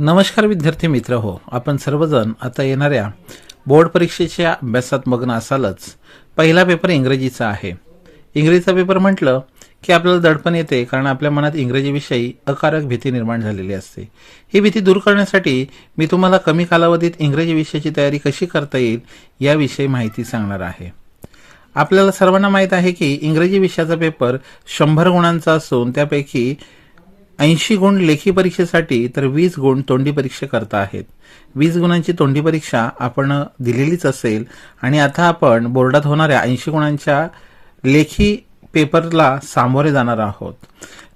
नमस्कार विद्यार्थी मित्र हो, आपण सर्वजण आता येणाऱ्या बोर्ड परीक्षेच्या अभ्यासात मग्न असालच. पहिला पेपर इंग्रजीचा आहे. इंग्रजीचा पेपर म्हटलं की आपल्याला दडपण येते, कारण आपल्या मनात इंग्रजीविषयी अकारक भीती निर्माण झालेली असते. ही भीती दूर करण्यासाठी मी तुम्हाला कमी कालावधीत इंग्रजी विषयाची तयारी कशी करता येईल याविषयी माहिती सांगणार आहे. आपल्याला सर्वांना माहीत आहे की इंग्रजी विषयाचा पेपर 100 गुणांचा असून त्यापैकी 80 गुण लेखी परीक्षेसाठी तर 20 गुण तोंडी परीक्षेकरता आहेत. 20 गुणांची तोंडी परीक्षा आपण दिलेलीच असेल आणि आता आपण बोर्डात होणाऱ्या 80 गुणांच्या लेखी पेपरला सामोरे जाणार आहोत.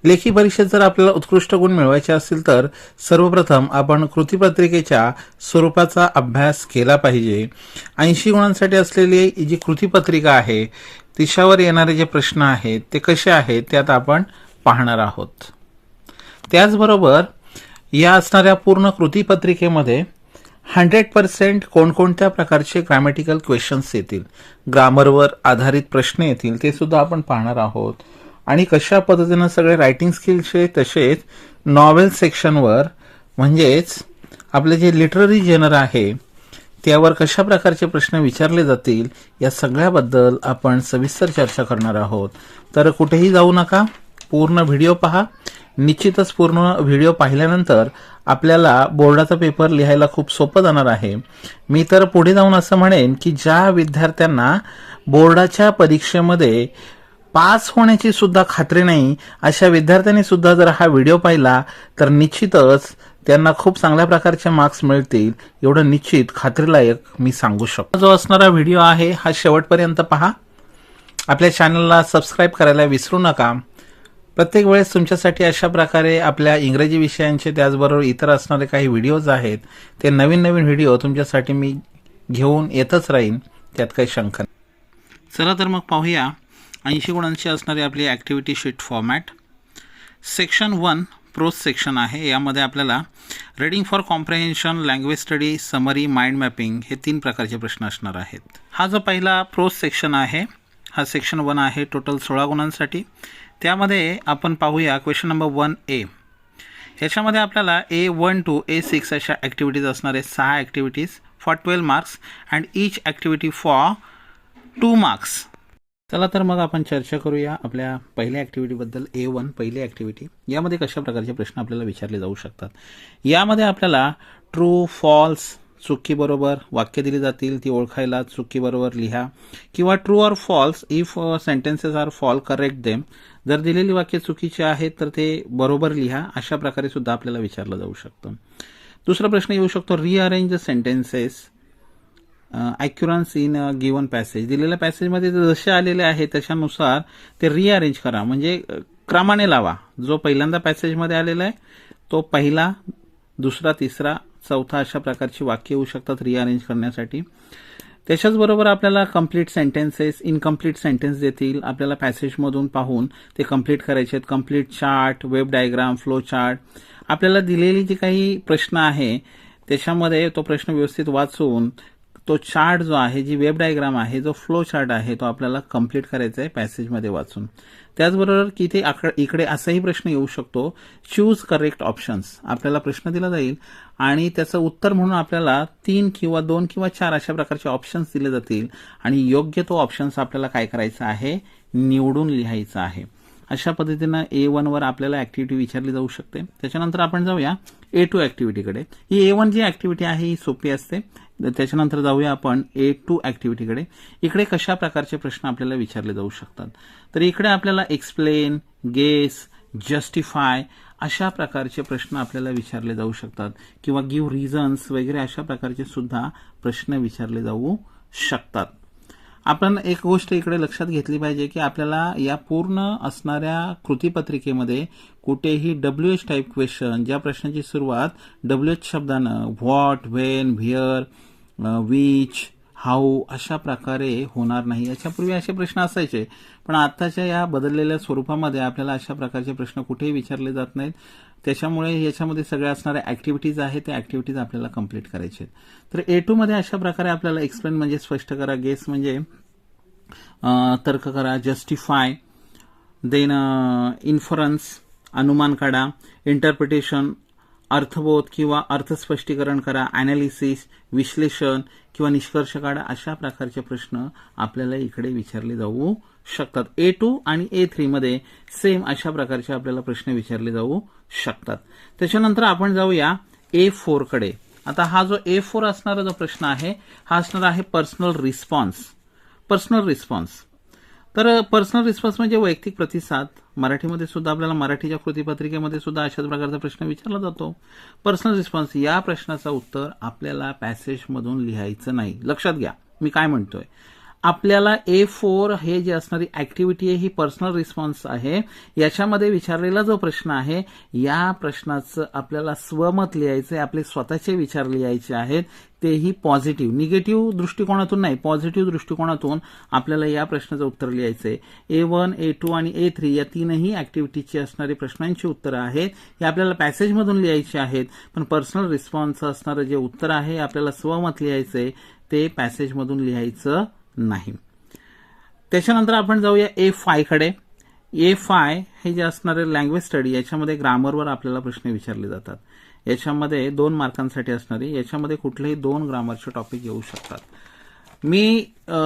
लेखी परीक्षेत जर आपल्याला उत्कृष्ट गुण मिळवायचे असतील तर सर्वप्रथम आपण कृतीपत्रिकेच्या स्वरूपाचा अभ्यास केला पाहिजे. 80 गुणांसाठी असलेली जी कृतीपत्रिका आहे तिच्यावर येणारे जे प्रश्न आहेत ते कसे आहेत ते आता आपण पाहणार आहोत. त्याचबरोबर या असणाऱ्या पूर्ण कृतीपत्रिकेमध्ये 100% कोणकोणत्या प्रकारचे ग्रामॅटिकल क्वेश्चन्स येतील, ग्रामरवर आधारित प्रश्न येतील ते सुद्धा आपण पाहणार आहोत. आणि कशा पद्धतीनं सगळे रायटिंग स्किल्सचे तसेच नॉवेल सेक्शनवर म्हणजेच आपले जे लिटररी जेनर आहे त्यावर कशा प्रकारचे प्रश्न विचारले जातील या सगळ्याबद्दल आपण सविस्तर चर्चा करणार आहोत. तर कुठेही जाऊ नका, पूर्ण व्हिडिओ पहा. निश्चितच पूर्ण व्हिडिओ पाहिल्यानंतर आपल्याला बोर्डाचा पेपर लिहायला खूप सोपं जाणार आहे. मी तर पुढे जाऊन असं म्हणेन की ज्या विद्यार्थ्यांना बोर्डाच्या परीक्षेमध्ये पास होण्याची सुद्धा खात्री नाही अशा विद्यार्थ्यांनी सुद्धा जर हा व्हिडिओ पाहिला तर निश्चितच त्यांना खूप चांगल्या प्रकारचे मार्क्स मिळतील, एवढं निश्चित खात्रीलायक मी सांगू शकतो. जो असणारा व्हिडिओ आहे हा शेवटपर्यंत पहा. आपल्या चॅनलला सबस्क्राईब करायला विसरू नका. प्रत्येक वेळेस तुमच्यासाठी अशा प्रकारे आपल्या इंग्रजी विषयांचे त्याचबरोबर इतर असणारे काही व्हिडिओज आहेत ते नवीन नवीन व्हिडिओ तुमच्यासाठी मी घेऊन येतच राहीन, त्यात काही शंका नाही. चला तर मग पाहूया 80 गुणांची असणारी आपली activity sheet format. Section 1 prose section आहे. यामध्ये आपल्याला reading for comprehension, language study, summary, mind mapping हे 3 प्रकारचे प्रश्न असणार आहेत. हा जो पहिला प्रोज सेक्शन आहे हा सेक्शन 1 आहे, टोटल 16 गुणांसाठी. त्यामध्ये आपण पाहूया क्वेश्चन नंबर 1A. ह्याच्यामध्ये आपल्याला A1 to A6 अशा ॲक्टिव्हिटीज असणार आहेत, 6 activities for 12 marks and each activity for 2 marks. चला तर मग आपण चर्चा करूया आपल्या पहिल्या ॲक्टिव्हिटीबद्दल. A1 पहिली ॲक्टिव्हिटी. यामध्ये कशा प्रकारचे प्रश्न आपल्याला विचारले जाऊ शकतात. यामध्ये आपल्याला ट्रू, फॉल्स, चुकी बरोबर वाक्य दिली जातील, ती ओळखायला चुकी बरोबर लिहा, किंवा true or false if sentences are false correct them. जर दिलेली वाक्य चुकीची आहेत तर ते बरोबर लिहा. अशा प्रकारे सुद्धा आपल्याला विचारलं जाऊ शकतं. दुसरा प्रश्न येऊ शकतो rearrange the sentences occurrence in given passage. दिलेल्या पॅसेजमध्ये जसे आलेले आहे त्याच्यानुसार ते रिअरेंज करा, म्हणजे क्रमाने लावा. जो पहिल्यांदा पॅसेजमध्ये आलेला आहे तो पहिला, दुसरा, तिसरा, चौथा अशा प्रकारची वाक्य येऊ शकतात रिअरेंज करण्यासाठी. त्याच्याचबरोबर आपल्याला कंप्लीट सेंटेन्सेस, इनकम्प्लीट सेंटेन्स देतील, आपल्याला पॅसेजमधून पाहून ते कंप्लीट करायचे आहेत. Complete chart, web diagram, flow chart. आपल्याला दिलेली जी काही प्रश्न आहे त्याच्यामध्ये तो प्रश्न व्यवस्थित वाचून तो चार्ट जो आहे, जी वेब डायग्राम आहे, जो फ्लो चार्ट आहे तो आपल्याला कंप्लीट करायचा आहे पॅसेजमध्ये वाचून. त्याचबरोबर की ते इकडे असाही प्रश्न येऊ शकतो, चूज करेक्ट ऑप्शन्स. आपल्याला प्रश्न दिला जाईल आणि त्याचं उत्तर म्हणून आपल्याला 3 किंवा 2 किंवा 4 अशा प्रकारचे ऑप्शन्स दिले जातील आणि योग्य तो ऑप्शन्स आपल्याला काय करायचा आहे, निवडून लिहायचा आहे. अशा पद्धतीनं A1 वर आपल्याला ॲक्टिव्हिटी विचारली जाऊ शकते. त्याच्यानंतर आपण जाऊया A2 ॲक्टिव्हिटीकडे. ही A1 जी ॲक्टिव्हिटी आहे ही सोपी असते. त्याच्यानंतर जाऊया आपण A2 ॲक्टिव्हिटीकडे. इकडे कशा प्रकारचे प्रश्न आपल्याला विचारले जाऊ शकतात. तर इकडे आपल्याला एक्सप्लेन, गेस, जस्टिफाय अशा प्रकारचे प्रश्न आपल्याला विचारले जाऊ शकतात, किंवा गिव्ह रिझन्स वगैरे अशा प्रकारचे सुद्धा प्रश्न विचारले जाऊ शकतात. आपण एक गोष्ट इकडे लक्षात घेतली पाहिजे की आपल्याला या पूर्ण असणाऱ्या कृतीपत्रिकेमध्ये कुठेही WH टाईप क्वेश्चन, ज्या प्रश्नाची सुरुवात WH शब्दानं, what, when, where, which, how अशा प्रकारे होणार नाही. याच्यापूर्वी असे प्रश्न असायचे, पण आताच्या या बदललेल्या स्वरूपामध्ये आपल्याला अशा प्रकारचे प्रश्न कुठेही विचारले जात नाहीत. त्याच्यामुळे याच्यामध्ये सगळ्या असणाऱ्या ॲक्टिव्हिटीज आहेत त्या ॲक्टिव्हिटीज आपल्याला कंप्लीट करायचे आहेत. तर A2 मध्ये अशा प्रकारे आपल्याला एक्सप्लेन म्हणजे स्पष्ट करा, गेस म्हणजे तर्क करा, जस्टिफाय, देन इन्फरन्स अनुमान काढा, इंटरप्रिटेशन अर्थबोध किंवा अर्थस्पष्टीकरण करा, अनालिसिस, विश्लेषण किंवा निष्कर्ष काढा, अशा प्रकारचे प्रश्न आपल्याला इकडे विचारले जाऊ शकतात. A2 आणि A3 मध्ये सेम अशा प्रकारचे आपल्याला प्रश्न विचारले जाऊ शकतात. त्याच्यानंतर आपण जाऊया A4 कडे. आता हा जो A4 असणारा जो प्रश्न आहे हा असणार आहे पर्सनल रिस्पॉन्स. पर्सनल रिस्पॉन्स तर पर्सनल रिस्पॉन्स म्हणजे वैयक्तिक प्रतिसाद. मराठीमध्ये सुद्धा आपल्याला मराठीच्या कृतीपत्रिकेमध्ये सुद्धा अशाच प्रकारचा प्रश्न विचारला जातो. पर्सनल रिस्पॉन्स या प्रश्नाचं उत्तर आपल्याला पॅसेजमधून लिहायचं नाही. लक्षात घ्या मी काय म्हणतोय. आपल्याला A4 हे जे असणारी ऍक्टिव्हिटी आहे ही पर्सनल रिस्पॉन्स आहे. याच्यामध्ये विचारलेला जो प्रश्न आहे या प्रश्नाचं आपल्याला स्वमत लिहायचं आहे, आपले स्वतःचे विचार लिहायचे आहेत, तेही पॉझिटिव्ह. निगेटिव्ह दृष्टिकोनातून नाही, पॉझिटिव्ह दृष्टिकोनातून आपल्याला या प्रश्नाचं उत्तर लिहायचं आहे. A1, A2 आणि A3 या तीनही ऍक्टिव्हिटीची असणारी प्रश्नांची उत्तरं आहेत हे आपल्याला पॅसेजमधून लिहायची आहेत. पण पर्सनल रिस्पॉन्स असणारं जे उत्तर आहे आपल्याला स्वमत लिहायचं आहे, ते पॅसेजमधून लिहायचं नाही. त्याच्यानंतर आपण जाऊया A5 कडे. A5 हे जे असणारे लँग्वेज स्टडी याच्यामध्ये ग्रामरवर आपल्याला प्रश्न विचारले जातात. याच्यामध्ये 2 मार्कांसाठी असणारे याच्यामध्ये कुठलेही 2 ग्रामरचे टॉपिक येऊ शकतात. मी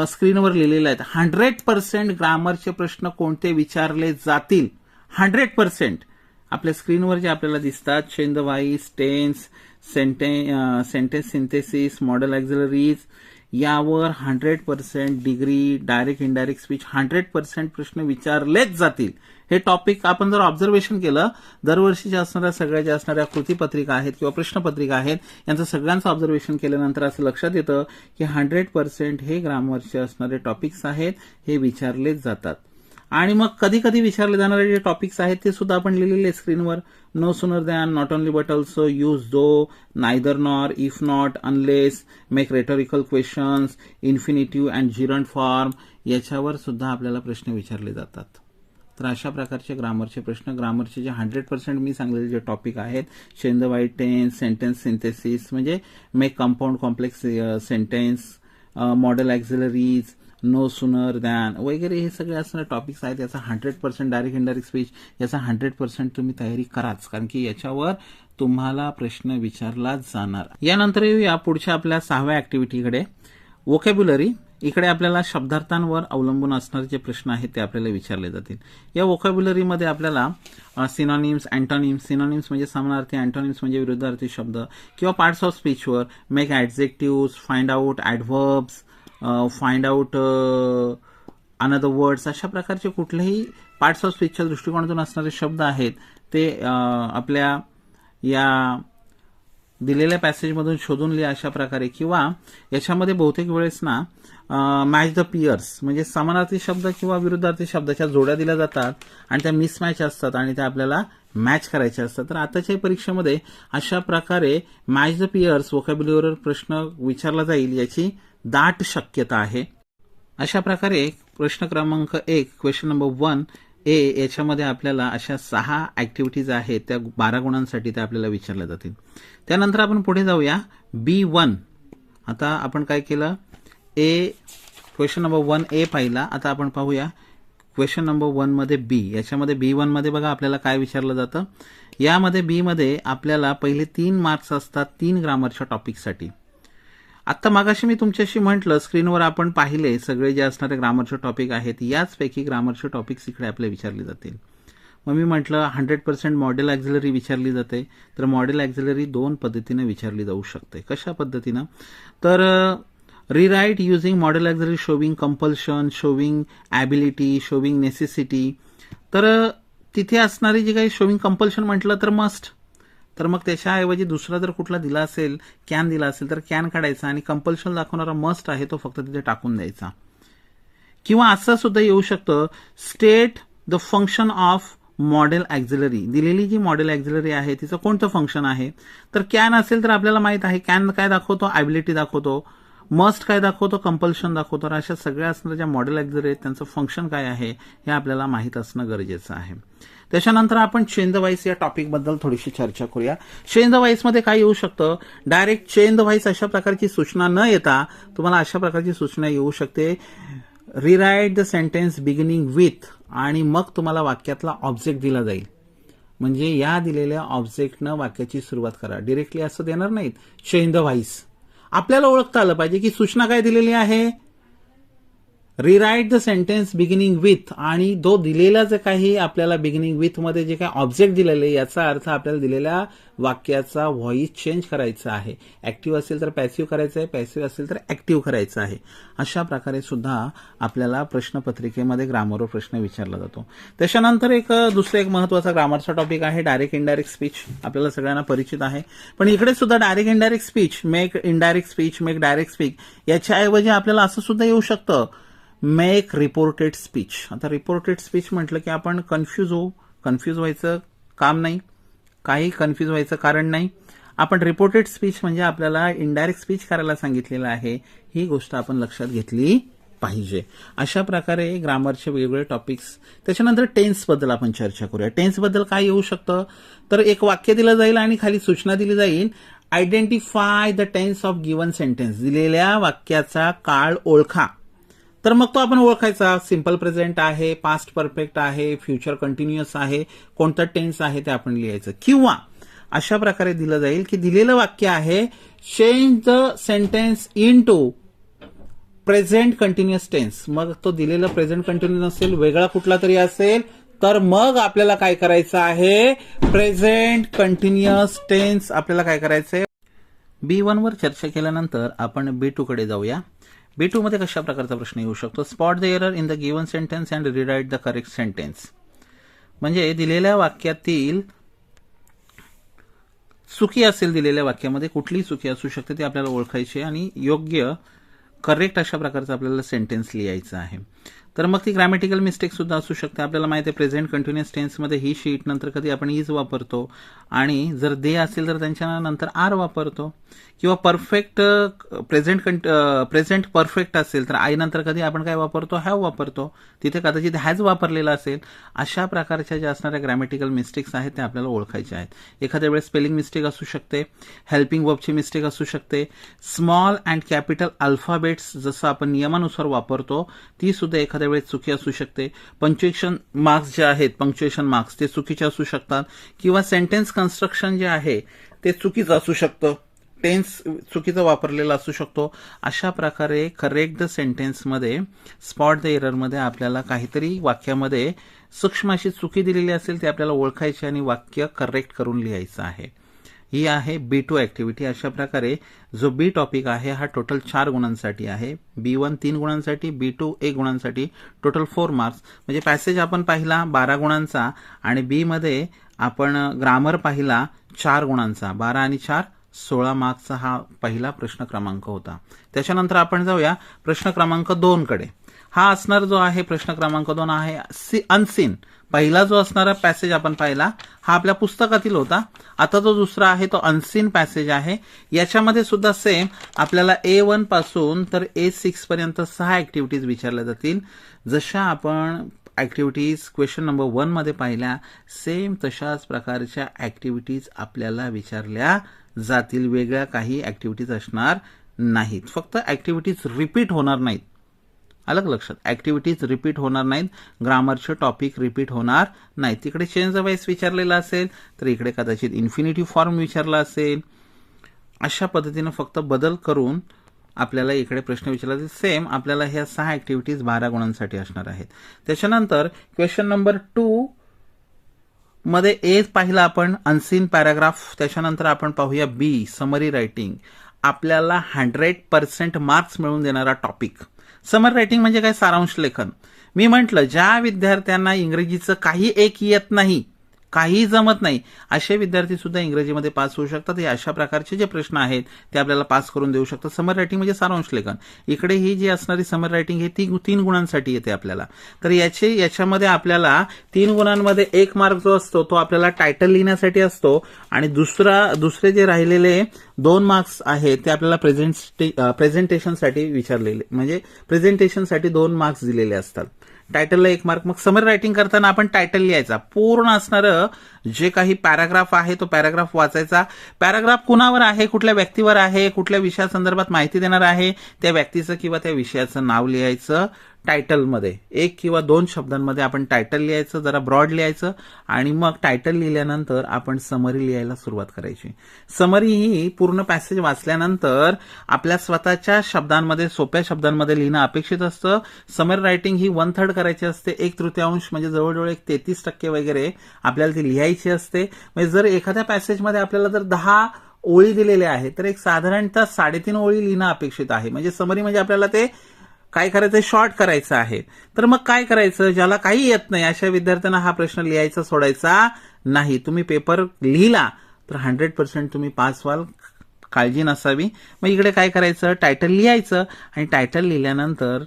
स्क्रीनवर लिहिलेले आहेत 100% ग्रामरचे प्रश्न कोणते विचारले जातील. 100% आपल्या स्क्रीनवर जे आपल्याला दिसतात change the voice, tense, sentence synthesis, modal auxiliaries यावर 100% डिग्री, डायरेक्ट इनडायरेक्ट स्पीच 100% प्रश्न विचारलेच जातील. हे टॉपिक आपण जर ऑब्झर्वेशन केलं दरवर्षीच्या असणाऱ्या सगळ्या ज्या असणाऱ्या कृतीपत्रिका आहेत किंवा प्रश्नपत्रिका आहेत यांचं सगळ्यांचं ऑब्झर्वेशन केल्यानंतर असं लक्षात येतं की 100% हे ग्रामरचे असणारे टॉपिक्स आहेत हे विचारलेच जातात. आणि मग कधी कधी विचारले जाणारे जे टॉपिक्स आहेत ते सुद्धा आपण लिहिलेले स्क्रीनवर. No sooner than, not only but also, use though, neither nor, if not, unless, make rhetorical questions, infinitive and gerund form याच्यावर सुद्धा आपल्याला प्रश्न विचारले जातात. तर अशा प्रकारचे ग्रामरचे प्रश्न, ग्रामरचे जे 100% मी सांगलेले जे टॉपिक आहेत change the voice, tense, sentence synthesis म्हणजे make compound complex sentence, modal auxiliaries, no sooner than वगैरे हे सगळे असणारे टॉपिक्स आहेत. याचा 100% डायरेक्ट इनडायरेक्ट स्पीच याचा 100% तुम्ही तयारी कराच, कारण की याच्यावर तुम्हाला प्रश्न विचारलाच जाणार. यानंतर येऊया पुढच्या आपल्या 6व्या ऍक्टिव्हिटीकडे. वोकॅब्युलरी. इकडे आपल्याला शब्दार्थांवर अवलंबून असणारे जे प्रश्न आहेत ते आपल्याला विचारले जातील. या वोकॅब्युलरीमध्ये आपल्याला सिनॉनिम्स, अँटॉनिम्स, सिनॉनिम्स म्हणजे समानार्थी, अँटॉनिम्स म्हणजे विरुद्धार्थी शब्द किंवा पार्ट्स ऑफ स्पीचवर make adjective, find out adverbs, find out another words अशा प्रकारचे कुठलेही पार्ट्स ऑफ स्पीचच्या दृष्टिकोनातून असणारे शब्द आहेत ते आपल्या या दिलेल्या पॅसेजमधून शोधून लिहा अशा प्रकारे. किंवा याच्यामध्ये बहुतेक वेळेस ना मॅच द पियर्स म्हणजे समानार्थी शब्द किंवा विरुद्धार्थी शब्दाच्या जोड्या दिल्या जातात आणि त्या मिसमॅच असतात आणि त्या आपल्याला मॅच करायचे असतात. तर आताच्या परीक्षेमध्ये अशा प्रकारे मॅच द पियर्स वोकॅब्युलरीवर प्रश्न विचारला जाईल याची दाट शक्यता आहे. अशा प्रकारे प्रश्न क्रमांक 1 क्वेश्चन नंबर 1A याच्यामध्ये आपल्याला अशा 6 ऍक्टिव्हिटीज आहेत त्या 12 गुणांसाठी त्या आपल्याला विचारल्या जातील. त्यानंतर आपण पुढे जाऊया B1. आता आपण काय केलं क्वेश्चन नंबर 1A पाहिला. आता आपण पाहूया क्वेश्चन नंबर 1 मध्ये B. याच्यामध्ये B1 मध्ये बघा आपल्याला काय विचारलं जातं. यामध्ये B मध्ये आपल्याला पहिले 3 मार्क्स असतात 3 ग्रामरच्या टॉपिकसाठी. आता मागाशी मी तुमच्याशी म्हटलं स्क्रीनवर आपण पाहिले सगळे जे असणारे ग्रामरचे टॉपिक आहेत याचपैकी ग्रामरचे टॉपिक्स इकडे आपल्याला विचारले जातील. मग मी म्हटलं 100% मॉडेल ऑक्झिलरी विचारली जाते. तर मॉडेल ऑक्झिलरी 2 पद्धतीने विचारली जाऊ शकते. कशा पद्धतीनं तर rewrite using model auxiliary showing compulsion, showing ability, showing necessity. तर तिथे असणारी जी काही शोविंग कंपल्शन म्हटलं तर मस्ट. तर मग त्याच्याऐवजी दुसरा जर कुठला दिला असेल कॅन दिला असेल तर कॅन काढायचा आणि कंपल्शन दाखवणारा मस्ट आहे तो फक्त तिथे टाकून द्यायचा. किंवा असं सुद्धा येऊ शकतं state the function of model auxiliary. दिलेली जी मॉडेल ऑक्झिलरी आहे तिचं कोणतं फंक्शन आहे तर कॅन असेल तर आपल्याला माहित आहे कॅन काय दाखवतो ॲबिलिटी दाखवतो, मस्ट काय दाखवतो कंपल्शन दाखवतो. तर अशा सगळ्या असणाऱ्या ज्या मॉडेल ऑक्झिलरी आहेत त्यांचं फंक्शन काय आहे हे आपल्याला माहित असणं गरजेचं आहे. त्याच्यानंतर आपण चेंज द व्हॉइस या टॉपिकबद्दल थोडीशी चर्चा करूया. चेंज द व्हॉइसमध्ये काय येऊ शकतं डायरेक्ट चेंज द व्हॉइस अशा प्रकारची सूचना न येता तुम्हाला अशा प्रकारची सूचना येऊ शकते rewrite the sentence beginning with आणि मग तुम्हाला वाक्यातला ऑब्जेक्ट दिला जाईल. म्हणजे या दिलेल्या ऑब्जेक्टनं वाक्याची सुरुवात करा. डिरेक्टली असं देणार नाहीत, चेंज द व्हाईस. आपल्याला ओळखता आलं पाहिजे की सूचना काय दिलेली आहे. Rewrite the sentence beginning with, आणि तो दिलेला जे काही आपल्याला बिगिनिंग विथ मध्ये जे काही ऑब्जेक्ट दिलेले याचा अर्थ आपल्याला दिलेल्या वाक्याचा व्हॉइस चेंज करायचा आहे. ऍक्टिव्ह असेल तर पॅसिव्ह करायचं आहे, पॅसिव्ह असेल तर ऍक्टिव्ह करायचं आहे. अशा प्रकारे सुद्धा आपल्याला प्रश्नपत्रिकेमध्ये ग्रामरवर प्रश्न विचारला जातो. त्याच्यानंतर दुसरा एक महत्वाचा ग्रामरचा टॉपिक आहे डायरेक्ट इनडायरेक्ट स्पीच. आपल्याला सगळ्यांना परिचित आहे, पण इकडे सुद्धा direct indirect speech, make indirect speech, make direct speech याच्याऐवजी आपल्याला असं सुद्धा येऊ शकतं, मेक रिपोर्टेड स्पीच. आता रिपोर्टेड स्पीच म्हटलं की आपण कन्फ्यूज होऊ. कन्फ्यूज व्हायचं काम नाही, काही कन्फ्यूज व्हायचं कारण नाही. आपण रिपोर्टेड स्पीच म्हणजे आपल्याला इनडायरेक्ट स्पीच करायला सांगितलेलं आहे, ही गोष्ट आपण लक्षात घेतली पाहिजे. अशा प्रकारे ग्रामरचे वेगवेगळे टॉपिक्स. त्याच्यानंतर टेन्स बद्दल आपण चर्चा करूया. टेन्स बद्दल काय येऊ शकतं, तर एक वाक्य दिलं जाईल आणि खाली सूचना दिली जाईल, identify the tense of given sentence. दिलेल्या वाक्याचा काळ ओळखा. तर मग तो आपण ओळखायचा, सिंपल प्रेझेंट आहे, पास्ट परफेक्ट आहे, फ्युचर कंटिन्युअस आहे, कोणतं टेन्स आहे ते आपण लिहायचं. किंवा अशा प्रकारे दिलं जाईल की दिलेलं वाक्य आहे, change the sentence into present continuous tense. मग तो दिलेलं प्रेझेंट कंटिन्युअस असेल, वेगळा कुठला तरी असेल, तर मग आपल्याला काय करायचं आहे, प्रेझेंट कंटिन्युअस टेन्स आपल्याला काय करायचंय. B1 वर चर्चा केल्यानंतर आपण B2 कडे जाऊया. B2 मध्ये कशा प्रकारचा प्रश्न येऊ शकतो, spot the error in the given sentence and rewrite the correct sentence. म्हणजे दिलेल्या वाक्यातील चुकी असेल, दिलेल्या वाक्यामध्ये कुठलीही चुकी असू शकते, ती आपल्याला ओळखायची आणि योग्य करेक्ट अशा प्रकारचा आपल्याला सेंटेन्स लिहायचा आहे. तर मग ती ग्रॅमॅटिकल मिस्टेक सुद्धा असू शकते. आपल्याला माहिती आहे प्रेझेंट कंटिन्युअस टेन्समध्ये ही शीट नंतर कधी आपण इज वापरतो, आणि जर दे असेल तर त्यांच्या नंतर आर वापरतो. किंवा परफेक्ट प्रेझेंट परफेक्ट असेल तर आय नंतर कधी आपण काय वापरतो, हॅव वापरतो. तिथे कदाचित हॅज वापरलेला असेल. अशा प्रकारच्या ज्या असणाऱ्या ग्रॅमॅटिकल मिस्टेक्स आहेत त्या आपल्याला ओळखायच्या आहेत. एखाद्या वेळेस स्पेलिंग मिस्टेक असू शकते, हेल्पिंग वर्बची मिस्टेक असू शकते, स्मॉल अँड कॅपिटल अल्फाबेट्स जसं आपण नियमानुसार वापरतो ती सुद्धा एखाद्या वेळेस चुकी असू शकते. पंक्च्युएशन मार्क्स जे आहेत, पंक्च्युएशन मार्क्स ते चुकीचे असू शकतात. किंवा सेंटेन्स कन्स्ट्रक्शन जे आहे ते चुकीचं असू शकतं, टेन्स चुकीचा वापरलेला असू शकतो. अशा प्रकारे करेक्ट द सेंटेन्समध्ये, स्पॉट द एररमध्ये आपल्याला काहीतरी वाक्यामध्ये सूक्ष्म अशी चुकी दिलेली असेल ती आपल्याला ओळखायची आणि वाक्य करेक्ट करून लिहायचं आहे. ही आहे B2 ऍक्टिव्हिटी. अशा प्रकारे जो B टॉपिक आहे हा टोटल 4 गुणांसाठी आहे. B1 3 गुणांसाठी, B2 1 गुणांसाठी, टोटल 4 मार्क्स. म्हणजे पॅसेज आपण पाहिला 12 गुणांचा आणि B मध्ये आपण ग्रामर पाहिला 4 गुणांचा. 12 आणि 4 16 मार्क्सचा हा पहिला प्रश्न क्रमांक होता. त्याच्यानंतर आपण जाऊया प्रश्न क्रमांक 2 कडे. हा असणार जो आहे प्रश्न क्रमांक 2 आहे अनसीन. पहिला जो असणारा पॅसेज आपण पाहिला हा आपल्या पुस्तकातील होता. आता जो दुसरा आहे तो अनसीन पॅसेज आहे. याच्यामध्ये सुद्धा सेम आपल्याला A1 पासून तर A6 पर्यंत 6 ऍक्टिव्हिटीज विचारल्या जातील. जशा आपण ऍक्टिव्हिटीज क्वेश्चन नंबर 1 मध्ये पाहिल्या सेम तशाच प्रकारच्या ऍक्टिव्हिटीज आपल्याला विचारल्या जातील. वेगळ्या काही ऍक्टिव्हिटीज असणार नाहीत. फक्त ऍक्टिव्हिटीज रिपीट होणार नाहीत. अलग लक्षात, ऍक्टिव्हिटीज रिपीट होणार नाहीत, ग्रामरचे टॉपिक रिपीट होणार नाहीत. तिकडे चेंज द व्हाईस विचारलेला असेल तर इकडे कदाचित इन्फिनिटिव्ह फॉर्म विचारला असेल. अशा पद्धतीने फक्त बदल करून आपल्याला इकडे प्रश्न विचारला जाईल. सेम आपल्याला ह्या 6 ऍक्टिव्हिटीज 12 गुणांसाठी असणार आहेत. त्याच्यानंतर क्वेश्चन नंबर 2 मध्ये ए पाहिला आपण अनसीन पॅराग्राफ. त्याच्यानंतर आपण पाहूया B समरी रायटिंग. आपल्याला 100% मार्क्स मिळवून देणारा टॉपिक. समरी रायटिंग म्हणजे काय, सारांश लेखन. मी म्हटलं ज्या विद्यार्थ्यांना इंग्रजीचं काही एक येत नाही, काही जमत नाही, असे विद्यार्थी सुद्धा इंग्रजीमध्ये पास होऊ शकतात. हे अशा प्रकारचे जे प्रश्न आहेत ते आपल्याला पास करून देऊ शकतात. समरी रायटिंग म्हणजे सारांश लेखन. इकडे ही जी असणारी समरी रायटिंग हे 3 गुणांसाठी येते आपल्याला. तर याच्यामध्ये आपल्याला 3 गुणांमध्ये 1 मार्क जो असतो तो आपल्याला टायटल लिहिण्यासाठी असतो आणि दुसरे जे राहिलेले 2 मार्क्स आहेत ते आपल्याला प्रेझेंटेशनसाठी विचारलेले, म्हणजे प्रेझेंटेशनसाठी 2 मार्क्स दिलेले असतात. टायटलला 1 मार्क. मग समरी रायटिंग करताना आपण टायटल लिहायचा. पूर्ण असणारं जे काही पॅराग्राफ आहे तो पॅराग्राफ वाचायचा. पॅराग्राफ कुणावर आहे, कुठल्या व्यक्तीवर आहे, कुठल्या विषयासंदर्भात माहिती देणार आहे, त्या व्यक्तीचं किंवा त्या विषयाचं नाव लिहायचं. टायटलमध्ये 1 किंवा 2 शब्दांमध्ये आपण टायटल लिहायचं, जरा ब्रॉड लिहायचं आणि मग टायटल लिहिल्यानंतर आपण समरी लिहायला सुरुवात करायची. समरी ही पूर्ण पॅसेज वाचल्यानंतर आपल्या स्वतःच्या शब्दांमध्ये, सोप्या शब्दांमध्ये लिहिणं अपेक्षित असतं. समरी रायटिंग ही 1/3 करायची असते, 1/3 म्हणजे जवळजवळ 33% वगैरे आपल्याला ती लिहायची असते. म्हणजे जर एखाद्या पॅसेजमध्ये आपल्याला जर 10 ओळी दिलेल्या आहेत तर एक साधारणतः 3.5 ओळी लिहिणं अपेक्षित आहे. म्हणजे समरी म्हणजे आपल्याला ते काय करायचं, शॉर्ट करायचं आहे. तर मग काय करायचं, ज्याला काही येत नाही अशा विद्यार्थ्यांना हा प्रश्न लिहायचा सोडायचा नाही. तुम्ही पेपर लिहिला तर 100% तुम्ही पास व्हाल, काळजी नसावी. मग इकडे काय करायचं, टायटल लिहायचं आणि टायटल लिहिल्यानंतर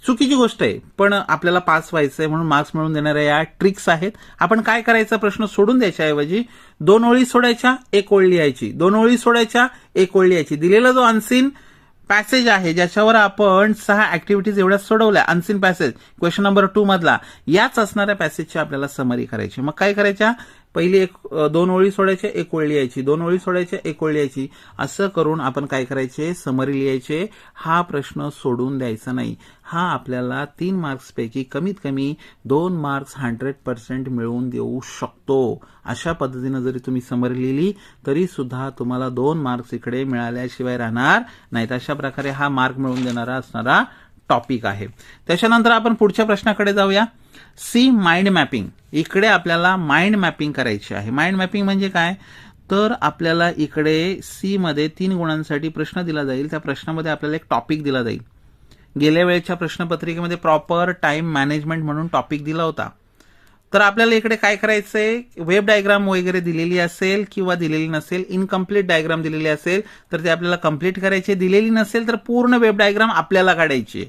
चुकीची गोष्ट आहे पण आपल्याला पास व्हायचंय म्हणून मार्क्स मिळवून देणाऱ्या या ट्रिक्स आहेत. आपण काय करायचं, प्रश्न सोडून द्यायच्या ऐवजी 2 ओळी सोडायच्या, 1 ओळ लिहायची, 2 ओळी सोडायच्या, 1 ओळ लिहायची. दिलेला जो अनसीन पॅसेज आहे ज्याच्यावर आपण 6 ऍक्टिव्हिटीज एवढ्या सोडवल्या, अनसीन पॅसेज क्वेश्चन नंबर 2 मधला, याच असणाऱ्या पॅसेजची आपल्याला समरी करायची. मग काय करायच्या, पहिली 2 ओळी सोडायच्या, 1 ओळ लिहायची, 2 ओळी सोडायच्या, 1 ओळ लिहायची. असं करून आपण काय करायचे, समरी लिहायचे. हा प्रश्न सोडून द्यायचा नाही. हा आपल्याला 3 मार्क्सपैकी कमीत कमी 2 मार्क्स 100% मिळवून देऊ शकतो. अशा पद्धतीनं जरी तुम्ही समरी लिहिली तरी सुद्धा तुम्हाला 2 मार्क्स इकडे मिळाल्याशिवाय राहणार नाहीत. अशा प्रकारे हा मार्क मिळवून देणारा असणारा टॉपिक आहे. त्याच्यानंतर आपण पुढच्या प्रश्नाकडे जाऊया. See mind mapping. इकडे आपल्याला माइंड मॅपिंग करायची आहे. माइंड मॅपिंग म्हणजे काय, तर आपल्याला इकडे सी मध्ये 3 गुणांसाठी प्रश्न दिला जाईल. त्या प्रश्नामध्ये आपल्याला एक टॉपिक दिला जाईल. गेल्या वेळेच्या प्रश्नपत्रिकेमध्ये प्रॉपर टाइम मॅनेजमेंट म्हणून टॉपिक दिला होता. तर आपल्याला इकडे काय करायचंय, वेब डायग्राम वगैरे दिलेली असेल किंवा दिलेली नसेल, इनकम्प्लीट डायग्राम दिलेली असेल तर ते आपल्याला कम्प्लीट करायचे, दिलेली नसेल तर पूर्ण वेब डायग्राम आपल्याला काढायची.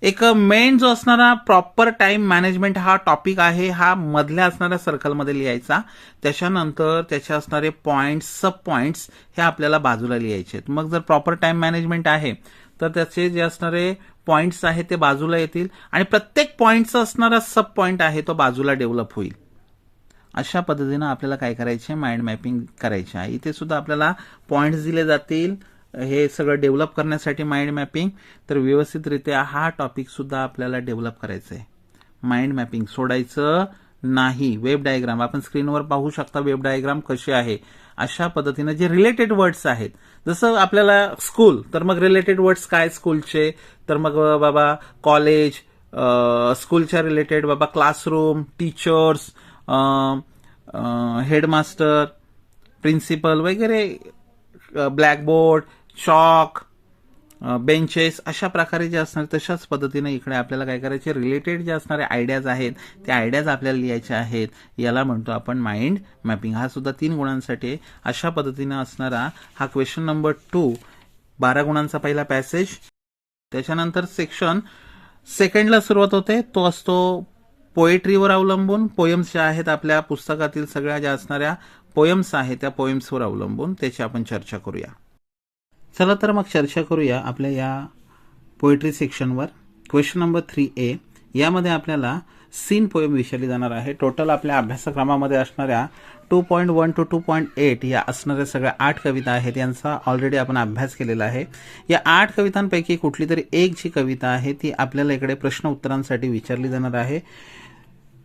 एक मेन जो असणारा प्रॉपर टाइम मॅनेजमेंट हा टॉपिक आहे, हा मधल्या असणाऱ्या सर्कलमध्ये लिहायचा. त्याच्यानंतर त्याचे असणारे पॉइंट्स, सब पॉइंट्स हे आपल्याला बाजूला लिहायचे. मग जर प्रॉपर टाइम मॅनेजमेंट आहे तर त्याचे जे असणारे पॉइंट्स आहेत ते बाजूला येतील आणि प्रत्येक पॉइंटचा असणारा सब पॉइंट आहे तो बाजूला डेव्हलप होईल. अशा पद्धतीनं आपल्याला काय करायचे, माइंड मॅपिंग करायचे आहे. इथे सुद्धा आपल्याला पॉइंट्स दिले जातील हे सगळं डेव्हलप करण्यासाठी माइंड मॅपिंग. तर व्यवस्थितरित्या हा टॉपिक सुद्धा आपल्याला डेव्हलप करायचा आहे. माइंड मॅपिंग सोडायचं नाही. वेब डायग्राम आपण स्क्रीनवर पाहू शकता, वेब डायग्राम कसे आहे. अशा पद्धतीनं जे रिलेटेड वर्ड्स आहेत, जसं आपल्याला स्कूल, तर मग रिलेटेड वर्ड्स काय स्कूलचे, तर मग बाबा कॉलेज, स्कूलच्या रिलेटेड बाबा क्लासरूम, टीचर्स, हेडमास्टर, प्रिन्सिपल वगैरे, ब्लॅकबोर्ड, चॉक, बेंचेस, अशा प्रकारे जे असणार तशाच पद्धतीने इकडे आपल्याला काय करायचे, रिलेटेड जे असणारे आयडियाज आहेत त्या आयडियाज आपल्याला लिहायचे आहेत. याला म्हणतो आपण माइंड मॅपिंग. हा सुद्धा 3 गुणांसाठी अशा पद्धतीने असणारा हा क्वेश्चन नंबर 2, 12 गुणांचा पहिला पॅसेज. त्याच्यानंतर सेक्शन सेकंडला सुरुवात होते, तो असतो पोएट्रीवर अवलंबून. पोयम्स ज्या आहेत आपल्या पुस्तकातील सगळ्या ज्या असणाऱ्या पोयम्स आहेत त्या पोयम्सवर अवलंबून त्याची आपण चर्चा करूया. चला तर मग चर्चा करूया आपल्या या पोएट्री सेक्शनवर. क्वेश्चन नंबर 3A यामध्ये आपल्याला सीन पोएम विचारली जाणार आहे. टोटल आपल्या अभ्यासक्रमामध्ये असणाऱ्या 2.1 to 2.8 या असणाऱ्या सगळ्या 8 कविता आहेत, यांचा ऑलरेडी आपण अभ्यास केलेला आहे. या 8 कवितांपैकी कुठली तरी एक जी कविता आहे ती आपल्याला इकडे प्रश्न उत्तरांसाठी विचारली जाणार आहे.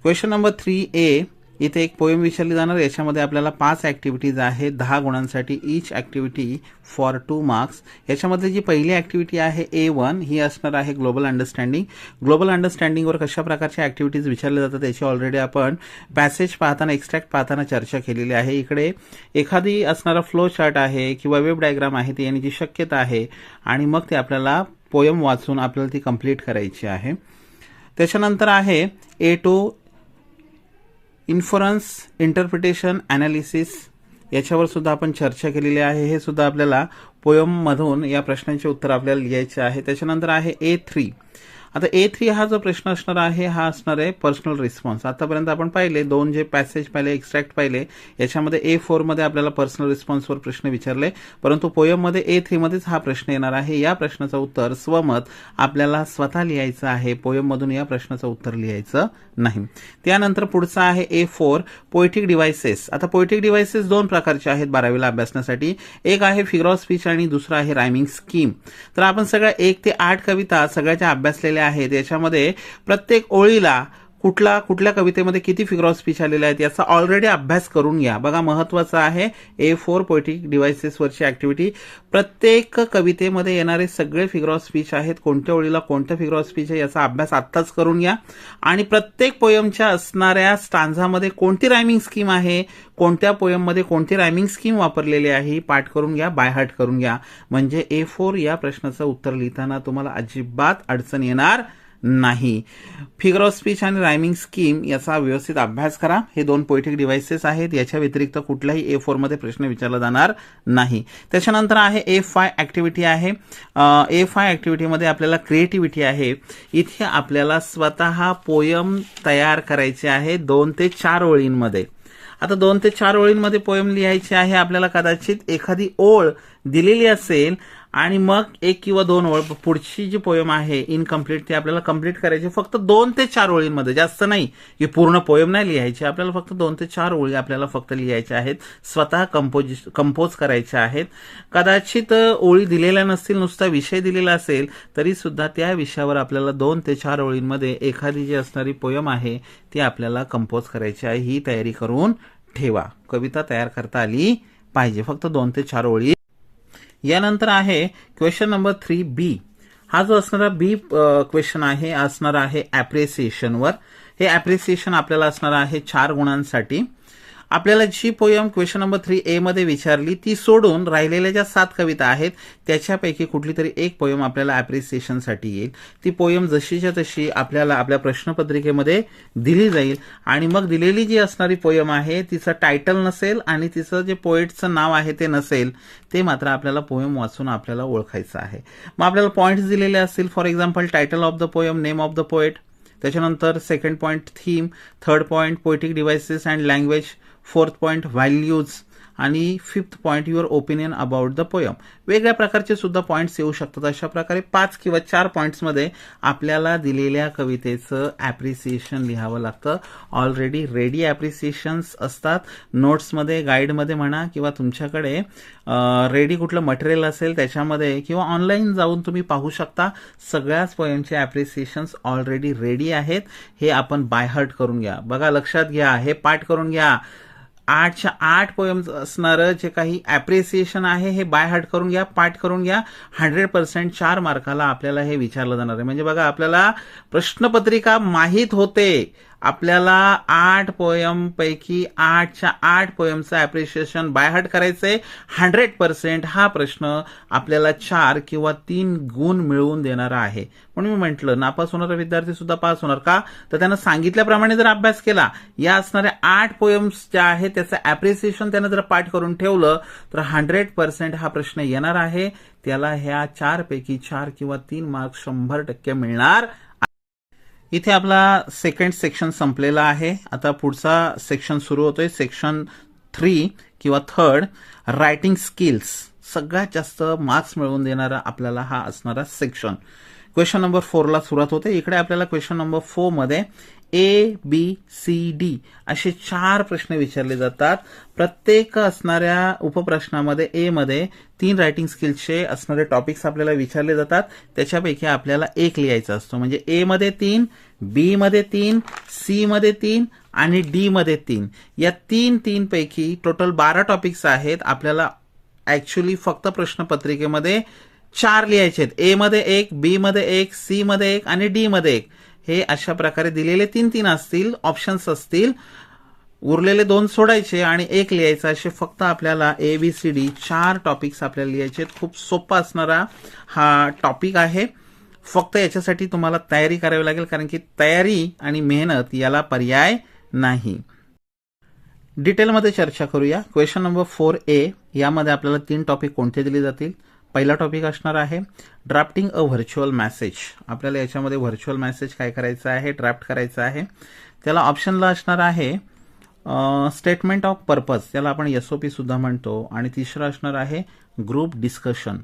क्वेश्चन नंबर 3A इथे एक पोएम विचारली जाणार. याच्यामध्ये आपल्याला 5 ऍक्टिव्हिटीज आहेत, 10 गुणांसाठी. Each activity for 2 marks. याच्यामध्ये जी पहिली ऍक्टिव्हिटी आहे A1 ही असणार आहे ग्लोबल अंडरस्टँडिंग. ग्लोबल अंडरस्टँडिंगवर कशा प्रकारच्या ऍक्टिव्हिटीज विचारल्या जातात याची ऑलरेडी आपण पॅसेज पाहताना, एक्स्ट्रॅक्ट पाहताना चर्चा केलेली आहे. इकडे एखादी असणारा फ्लो चार्ट आहे किंवा वेब डायग्राम आहे ती येण्याची शक्यता आहे आणि मग ते आपल्याला पोएम वाचून आपल्याला ती कंप्लीट करायची आहे. त्याच्यानंतर आहे A2 इन्फरन्स, इंटरप्रिटेशन, अनालिसिस. याच्यावर सुद्धा आपण चर्चा केलेली आहे. हे सुद्धा आपल्याला पोयम मधून या प्रश्नांचे उत्तर आपल्याला लिहायचे आहे. त्याच्यानंतर आहे A3. आता A3 हा जो प्रश्न असणार आहे हा असणार आहे पर्सनल रिस्पॉन्स. आतापर्यंत आपण पाहिले 2 जे पॅसेज पाहिले, एक्स्ट्रॅक्ट पाहिले, याच्यामध्ये A4 मध्ये आपल्याला पर्सनल रिस्पॉन्सवर प्रश्न विचारले, परंतु पोयम मध्ये A3 मध्येच हा प्रश्न येणार आहे. या प्रश्नाचं उत्तर स्वमत आपल्याला स्वतः लिहायचं आहे. पोयम मधून या प्रश्नाचं उत्तर लिहायचं नाही. त्यानंतर पुढचा आहे A4 पोएटिक डिव्हाइसेस. आता पोएटिक डिव्हाइसेस 2 प्रकारचे आहेत 12वीला अभ्यासण्यासाठी. एक आहे फिगर ऑफ स्पीच आणि दुसरा आहे रायमिंग स्कीम. तर आपण सगळ्या 1 ते 8 कविता सगळ्याच्या अभ्यासलेल्या दिलेल्या आहेत याच्यामध्ये प्रत्येक ओळीला कुठल्या कवितेमध्ये किती फिगर ऑफ स्पीच आलेले आहेत याचा ऑलरेडी अभ्यास करून घ्या. बघा, महत्वाचं आहे A4 पोएटिक डिव्हाइसेसवरची ऍक्टिव्हिटी. प्रत्येक कवितेमध्ये येणारे सगळे फिगर ऑफ स्पीच आहेत, कोणत्या ओळीला कोणतं फिगर ऑफ स्पीच आहे याचा अभ्यास आत्ताच करून घ्या. आणि प्रत्येक पोयमच्या असणाऱ्या स्टांझामध्ये कोणती रायमिंग स्कीम आहे, कोणत्या पोयममध्ये कोणती रायमिंग स्कीम वापरलेली आहे पाठ करून घ्या, बाय हार्ट करून घ्या. म्हणजे A4 या प्रश्नाचं उत्तर लिहिताना तुम्हाला अजिबात अडचण येणार नाही. फिगर ऑफ स्पीच आणि रायमिंग स्कीम याचा व्यवस्थित अभ्यास करा. हे 2 पोएटिक डिव्हाइसेस आहेत, याच्या व्यतिरिक्त कुठलाही A4 मध्ये प्रश्न विचारला जाणार नाही. त्याच्यानंतर आहे A5 ऍक्टिव्हिटी आहे. A5 ऍक्टिव्हिटीमध्ये आपल्याला क्रिएटिव्हिटी आहे. इथे आपल्याला स्वतः पोयम तयार करायचे आहे 2 ते 4 ओळींमध्ये. आता 2 ते 4 ओळींमध्ये पोयम लिहायची आहे. आपल्याला कदाचित एखादी ओळ दिलेली असेल आणि मग 1 किंवा 2 ओळ पुढची जी पोयम आहे इनकम्प्लीट ती आपल्याला कंप्लीट करायची फक्त 2 ते 4 ओळींमध्ये, जास्त नाही की पूर्ण पोयम नाही लिहायची. आपल्याला फक्त 2 ते 4 ओळी आपल्याला फक्त लिहायच्या आहेत, स्वतः कंपोज करायच्या आहेत. कदाचित ओळी दिलेल्या नसतील, नुसता विषय दिलेला असेल तरी सुद्धा त्या विषयावर आपल्याला 2 ते 4 ओळींमध्ये एखादी जी असणारी पोयम आहे ती आपल्याला कंपोज करायची आहे. ही तयारी करून ठेवा. कविता तयार करता आली पाहिजे, फक्त 2 ते 4 ओळी. यानंतर आहे क्वेश्चन नंबर 3B. हा जो असणारा बी क्वेश्चन आहे असणार आहे ॲप्रिसिएशनवर. हे ॲप्रिसिएशन आपल्याला असणार आहे 4 गुणांसाठी. आपल्याला जी पोयम क्वेश्चन नंबर 3A मध्ये विचारली ती सोडून राहिलेल्या ज्या 7 कविता आहेत त्याच्यापैकी कुठली तरी एक पोयम आपल्याला ॲप्रिसिएशनसाठी येईल. ती पोयम जशीच्या तशी आपल्याला आपल्या प्रश्नपत्रिकेमध्ये दिली जाईल आणि मग दिलेली जी असणारी पोयम आहे तिचं टायटल नसेल आणि तिचं जे पोएटचं नाव आहे ते नसेल, ते मात्र आपल्याला पोयम वाचून आपल्याला ओळखायचं आहे. मग आपल्याला पॉइंट्स दिलेले असतील. For example, title of the poem, name of the poet, त्याच्यानंतर second point theme, third point poetic devices and language, fourth point values आणि fifth point your opinion about the poem. वेगळ्या प्रकारचे सुद्धा पॉइंट्स येऊ शकतात. अशा प्रकारे 5 किंवा 4 पॉइंट्समध्ये आपल्याला दिलेल्या कवितेचं ॲप्रिसिएशन लिहावं लागतं. ऑलरेडी रेडी ॲप्रिसिएशन्स असतात नोट्समध्ये, गाईडमध्ये म्हणा किंवा तुमच्याकडे रेडी कुठलं मटेरियल असेल त्याच्यामध्ये किंवा ऑनलाईन जाऊन तुम्ही पाहू शकता. सगळ्याच पोयमचे ॲप्रिसिएशन्स ऑलरेडी रेडी आहेत. हे आपण बाय हार्ट करून घ्या. बघा, लक्षात घ्या, हे पाठ करून घ्या. 8च्या 8 पोएम्स असणारं जे काही ॲप्रिसिएशन आहे हे बाय हार्ट करून घ्या, पाठ करून घ्या. 100% 4 मार्काला आपल्याला हे विचारलं जाणार आहे. म्हणजे बघा, आपल्याला प्रश्नपत्रिका माहीत होते. आपल्याला 8 पोयम पैकी 8च्या 8 पोयमचं ॲप्रिसिएशन बाय हार्ट करायचंय. 100% हा प्रश्न आपल्याला 4 किंवा 3 गुण मिळवून देणारा आहे. म्हणून मी म्हटलं, नापास होणारा विद्यार्थी सुद्धा पास होणार का? तर त्यानं सांगितल्याप्रमाणे जर अभ्यास केला, या असणाऱ्या 8 पोयम्स ज्या आहेत त्याचं ॲप्रिसिएशन त्यानं जर पाठ करून ठेवलं तर 100% हा प्रश्न येणार आहे. त्याला ह्या 4 पैकी 4 किंवा 3 मार्क्स 100% मिळणार. इथे आपला सेकंड सेक्शन संपलेला आहे. आता पुढचा सेक्शन सुरू होतोय, सेक्शन 3 किंवा थर्ड, रायटिंग स्किल्स. सगळ्यात जास्त मार्क्स मिळवून देणारा आपल्याला हा असणारा सेक्शन. क्वेश्चन नंबर 4ला सुरुवात होते. इकडे आपल्याला क्वेश्चन नंबर 4 मध्ये ABCD असे 4 प्रश्न विचारले जातात. प्रत्येक असणाऱ्या उपप्रश्नामध्ये A मध्ये 3 रायटिंग स्किल्सचे असणारे टॉपिक्स आपल्याला विचारले जातात. त्याच्यापैकी आपल्याला एक लिहायचा असतो. म्हणजे A मध्ये 3, B मध्ये 3, C मध्ये 3 आणि D मध्ये 3. या 3 पैकी टोटल 12 टॉपिक्स आहेत. आपल्याला ऍक्च्युली फक्त प्रश्नपत्रिकेमध्ये 4 लिहायचे आहेत. A मध्ये 1, B मध्ये 1, C मध्ये 1 आणि D मध्ये 1. हे अशा प्रकारे दिलेले 3 असतील, ऑप्शन्स असतील. उरलेले 2 सोडायचे आणि 1 लिहायचं. असे फक्त आपल्याला ABCD 4 टॉपिक्स आपल्याला लिहायचे. खूप सोपा असणारा हा टॉपिक आहे. फक्त याच्यासाठी तुम्हाला तयारी करावी लागेल, कारण की तयारी आणि मेहनत याला पर्याय नाही. डिटेलमध्ये चर्चा करूया. क्वेश्चन नंबर 4A यामध्ये आपल्याला 3 टॉपिक कोणते दिले जातील? पहिला टॉपिक असणार आहे ड्राफ्टिंग अ व्हर्च्युअल मेसेज. आपल्याला याच्यामध्ये व्हर्च्युअल मेसेज काय करायचं आहे, ड्राफ्ट करायचं आहे. त्याला ऑप्शनला असणार आहे स्टेटमेंट ऑफ पर्पज, त्याला आपण SOP सुद्धा म्हणतो. आणि तिसरं असणार आहे ग्रुप डिस्कशन.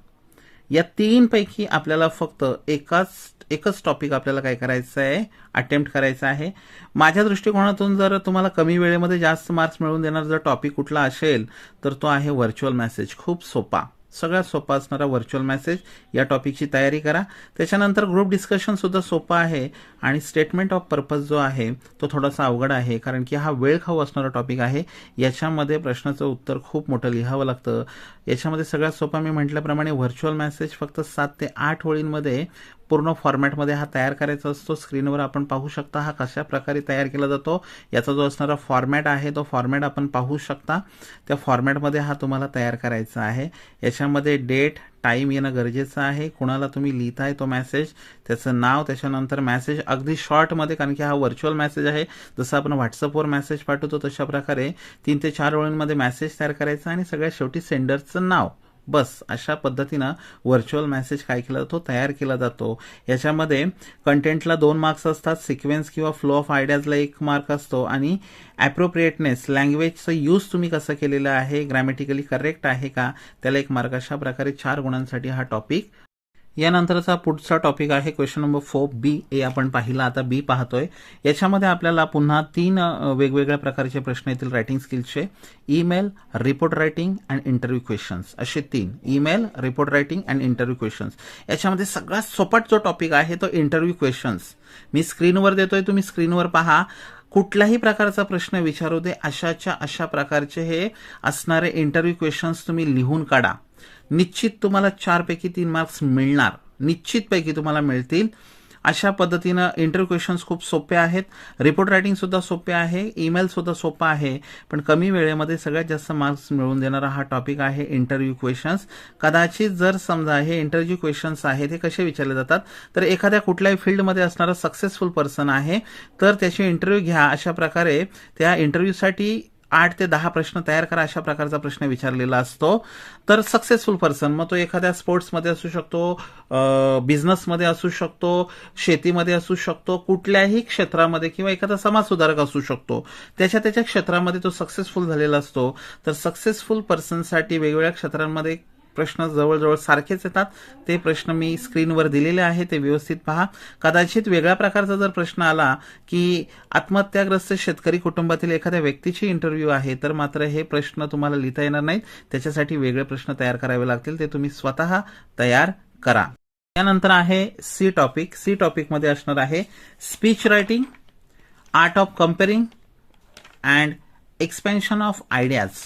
या 3 पैकी आपल्याला फक्त एकच टॉपिक आपल्याला काय करायचं आहे, अटेम्प्ट करायचं आहे. माझ्या दृष्टिकोनातून जर तुम्हाला कमी वेळेमध्ये जास्त मार्क्स मिळवून देणार जर टॉपिक कुठला असेल तर तो आहे व्हर्च्युअल मेसेज. खूप सोपा, सगळ्यात सोपा असणारा व्हर्च्युअल मेसेज या टॉपिकची तयारी करा. त्याच्यानंतर ग्रुप डिस्कशन सुद्धा सोपं आहे आणि स्टेटमेंट ऑफ पर्पज जो आहे तो थोडासा अवघड आहे, कारण की हा वेळ खाऊ असणारा टॉपिक आहे. याच्यामध्ये प्रश्नाचं उत्तर खूप मोठं लिहावं लागतं. याच्यामध्ये सगळ्यात सोपा मी म्हटल्याप्रमाणे व्हर्च्युअल मेसेज फक्त 7 ते 8 ओळींमध्ये पूर्ण फॉर्मॅटमध्ये हा तयार करायचा असतो. स्क्रीनवर आपण पाहू शकता हा कशा प्रकारे तयार केला जातो. याचा जो असणारा फॉर्मॅट आहे तो फॉर्मॅट आपण पाहू शकता. त्या फॉर्मॅटमध्ये हा तुम्हाला तयार करायचा आहे. याच्यामध्ये डेट टाईम येणं गरजेचं आहे. कुणाला तुम्ही लिहिताय तो मेसेज, त्याचं नाव, त्याच्यानंतर मेसेज अगदी शॉर्टमध्ये, कारण की हा व्हर्च्युअल मेसेज आहे. जसं आपण व्हॉट्सअपवर मेसेज पाठवतो तशा प्रकारे 3 ते 4 ओळींमध्ये मेसेज तयार करायचा आणि सगळ्यात शेवटी सेंडरचं नाव. बस अशा पद्धतीनं व्हर्च्युअल मेसेज काय केला जातो, तयार केला जातो. याच्यामध्ये कंटेंटला 2 मार्क्स असतात, सिक्वेन्स किंवा फ्लो ऑफ आयडियाजला 1 मार्क असतो आणि ॲप्रोप्रिएटनेस लँग्वेजचं यूज तुम्ही कसं केलेलं आहे, ग्रॅमॅटिकली करेक्ट आहे का, त्याला 1 मार्क. अशा प्रकारे 4 गुणांसाठी हा टॉपिक. यानंतरचा पुढचा टॉपिक आहे क्वेश्चन नंबर 4 बी. ए आपण पाहिला, आता बी पाहतोय. याच्यामध्ये आपल्याला पुन्हा 3 वेगवेगळ्या प्रकारचे प्रश्न येतील रायटिंग स्किल्सचे. Email, report writing and interview questions, असे 3. Email, report writing and interview questions. याच्यामध्ये सगळ्यात सोपट जो टॉपिक आहे तो इंटरव्ह्यू क्वेश्चन्स. मी स्क्रीनवर देतोय, तुम्ही स्क्रीनवर पहा. कुठल्याही प्रकारचा प्रश्न विचारू दे, अशाच्या अशा प्रकारचे हे असणारे इंटरव्ह्यू क्वेश्चन्स तुम्ही लिहून काढा. निश्चित तुम्हाला 4 पैकी 3 मार्क्स मिळणार, निश्चितपैकी तुम्हाला मिळतील. अशा पद्धतीनं इंटरव्ह्यू क्वेश्चन्स खूप सोपे आहेत. रिपोर्ट रायटिंग सुद्धा सोपे आहे, ईमेल सुद्धा सोपा आहे. पण कमी वेळेमध्ये सगळ्यात जास्त मार्क्स मिळवून देणारा हा टॉपिक आहे इंटरव्ह्यू क्वेश्चन्स. कदाचित जर समजा हे इंटरव्ह्यू क्वेश्चन्स आहेत हे कसे विचारले जातात, तर एखाद्या कुठल्याही फील्डमध्ये असणारा सक्सेसफुल पर्सन आहे तर त्याचे इंटरव्ह्यू घ्या. अशा प्रकारे त्या इंटरव्ह्यूसाठी 8 ते 10 प्रश्न तयार करा, अशा प्रकारचा प्रश्न विचारलेला असतो. तर सक्सेसफुल पर्सन, मग तो एखाद्या स्पोर्ट्समध्ये असू शकतो, बिझनेसमध्ये असू शकतो, शेतीमध्ये असू शकतो, कुठल्याही क्षेत्रामध्ये, किंवा एखादा समाजसुधारक असू शकतो. त्याच्या क्षेत्रामध्ये तो सक्सेसफुल झालेला असतो. तर सक्सेसफुल पर्सनसाठी वेगवेगळ्या क्षेत्रांमध्ये प्रश्न जवळजवळ सारखेच येतात. ते प्रश्न मी स्क्रीनवर दिलेले आहे, ते व्यवस्थित पहा. कदाचित वेगळ्या प्रकारचा जर प्रश्न आला की आत्महत्याग्रस्त शेतकरी कुटुंबातील एखाद्या व्यक्तीची इंटरव्ह्यू आहे, तर मात्र हे प्रश्न तुम्हाला लिहिता येणार नाहीत. त्याच्यासाठी वेगळे प्रश्न तयार करावे लागतील, ते तुम्ही स्वतः तयार करा. त्यानंतर आहे सी टॉपिक. सी टॉपिकमध्ये असणार आहे speech writing, art of comparing and expansion of ideas.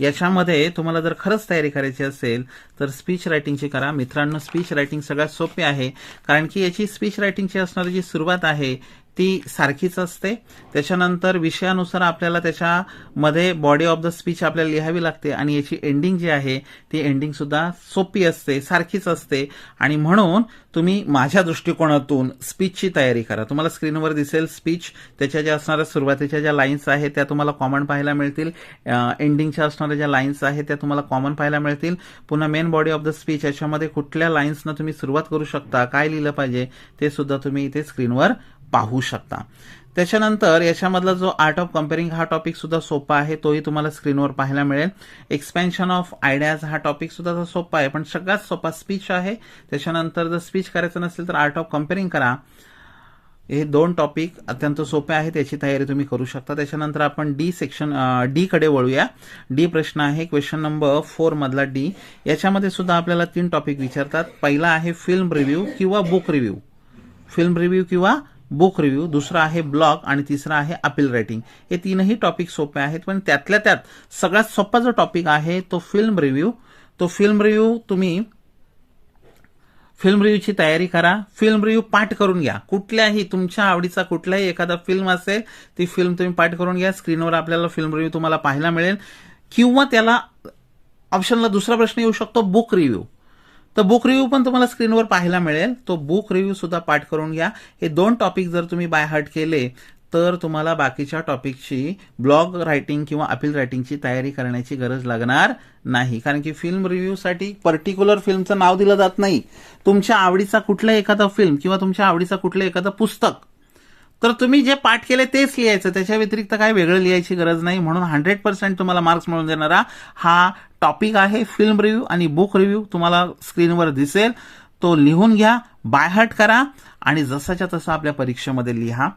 याच्यामध्ये तुम्हाला जर खरंच तयारी करायची असेल तर स्पीच रायटिंगची करा. मित्रांनो, स्पीच रायटिंग सगळ्यात सोपी आहे, कारण की याची स्पीच रायटिंगची असणारी जी सुरुवात आहे ती सारखीच असते. त्याच्यानंतर विषयानुसार आपल्याला त्याच्यामध्ये बॉडी ऑफ द स्पीच आपल्याला लिहावी लागते आणि याची एंडिंग जी आहे ती एंडिंग सुद्धा सोपी असते, सारखीच असते. आणि म्हणून तुम्ही माझ्या दृष्टिकोनातून स्पीचची तयारी करा. तुम्हाला स्क्रीनवर दिसेल स्पीच, त्याच्या ज्या असणाऱ्या सुरुवातीच्या ज्या लाईन्स आहेत त्या तुम्हाला कॉमन पाहायला मिळतील. एंडिंगच्या असणाऱ्या ज्या लाईन्स आहेत त्या तुम्हाला कॉमन पाहायला मिळतील. पुन्हा main body of the speech, याच्यामध्ये कुठल्या लाईन्सनं तुम्ही सुरुवात करू शकता, काय लिहिलं पाहिजे ते सुद्धा तुम्ही इथे स्क्रीनवर पाहू शकता. त्याच्यानंतर याच्यामधला जो आर्ट ऑफ कम्पेअरिंग हा टॉपिक सुद्धा सोपा आहे, तोही तुम्हाला स्क्रीनवर पाहायला मिळेल. एक्सपेन्शन ऑफ आयडियाज हा टॉपिक सुद्धा सोपा आहे, पण सगळ्यात सोपा स्पीच आहे. त्याच्यानंतर जर स्पीच करायचं नसेल तर आर्ट ऑफ कम्पेअरिंग करा. हे 2 टॉपिक अत्यंत सोपे आहेत, याची तयारी तुम्ही करू शकता. त्याच्यानंतर आपण डी कडे वळूया. डी प्रश्न आहे क्वेश्चन नंबर 4 मधला डी. याच्यामध्ये सुद्धा आपल्याला 3 टॉपिक विचारतात. पहिला आहे फिल्म रिव्ह्यू किंवा बुक रिव्ह्यू, फिल्म रिव्ह्यू किंवा बुक रिव्ह्यू. दुसरा आहे ब्लॉग आणि तिसरा आहे अपील रायटिंग. हे 3ही टॉपिक सोपे आहेत, पण त्यातल्या त्यात सगळ्यात सोपा जो टॉपिक आहे तो फिल्म रिव्ह्यू. तो फिल्म रिव्ह्यू तुम्ही फिल्म रिव्ह्यूची तयारी करा. फिल्म रिव्ह्यू पाठ करून घ्या. कुठल्याही तुमच्या आवडीचा कुठलाही एखादा फिल्म असेल ती फिल्म तुम्ही पाठ करून घ्या. स्क्रीनवर आपल्याला फिल्म रिव्ह्यू तुम्हाला पाहायला मिळेल. किंवा त्याला ऑप्शनला दुसरा प्रश्न येऊ शकतो बुक रिव्ह्यू, तर बुक रिव्ह्यू पण तुम्हाला स्क्रीनवर पाहायला मिळेल. तो बुक रिव्ह्यू सुद्धा पाठ करून घ्या. हे 2 टॉपिक जर तुम्ही बाय हार्ट केले तर तुम्हाला बाकीच्या टॉपिकची ब्लॉग रायटिंग किंवा अपील रायटिंगची तयारी करण्याची गरज लागणार नाही, कारण की फिल्म रिव्ह्यूसाठी पर्टिक्युलर फिल्मचं नाव दिलं जात नाही. तुमच्या आवडीचा कुठला एखादा फिल्म किंवा तुमच्या आवडीचा कुठलं एखादं पुस्तक, तर तुम्ही जे पाठ केले तेच लिहायचं, त्याच्या व्यतिरिक्त काय वेगळं लिहायची गरज नाही. म्हणून 100% तुम्हाला मार्क्स मिळवून देणारा हा टॉपिक आहे फिल्म रिव्ह्यू आणि बुक रिव्ह्यू. तुम्हाला स्क्रीनवर दिसेल, तो लिहून घ्या, बाय हार्ट करा आणि जसाच्या तसा आपल्या परीक्षेमध्ये लिहा.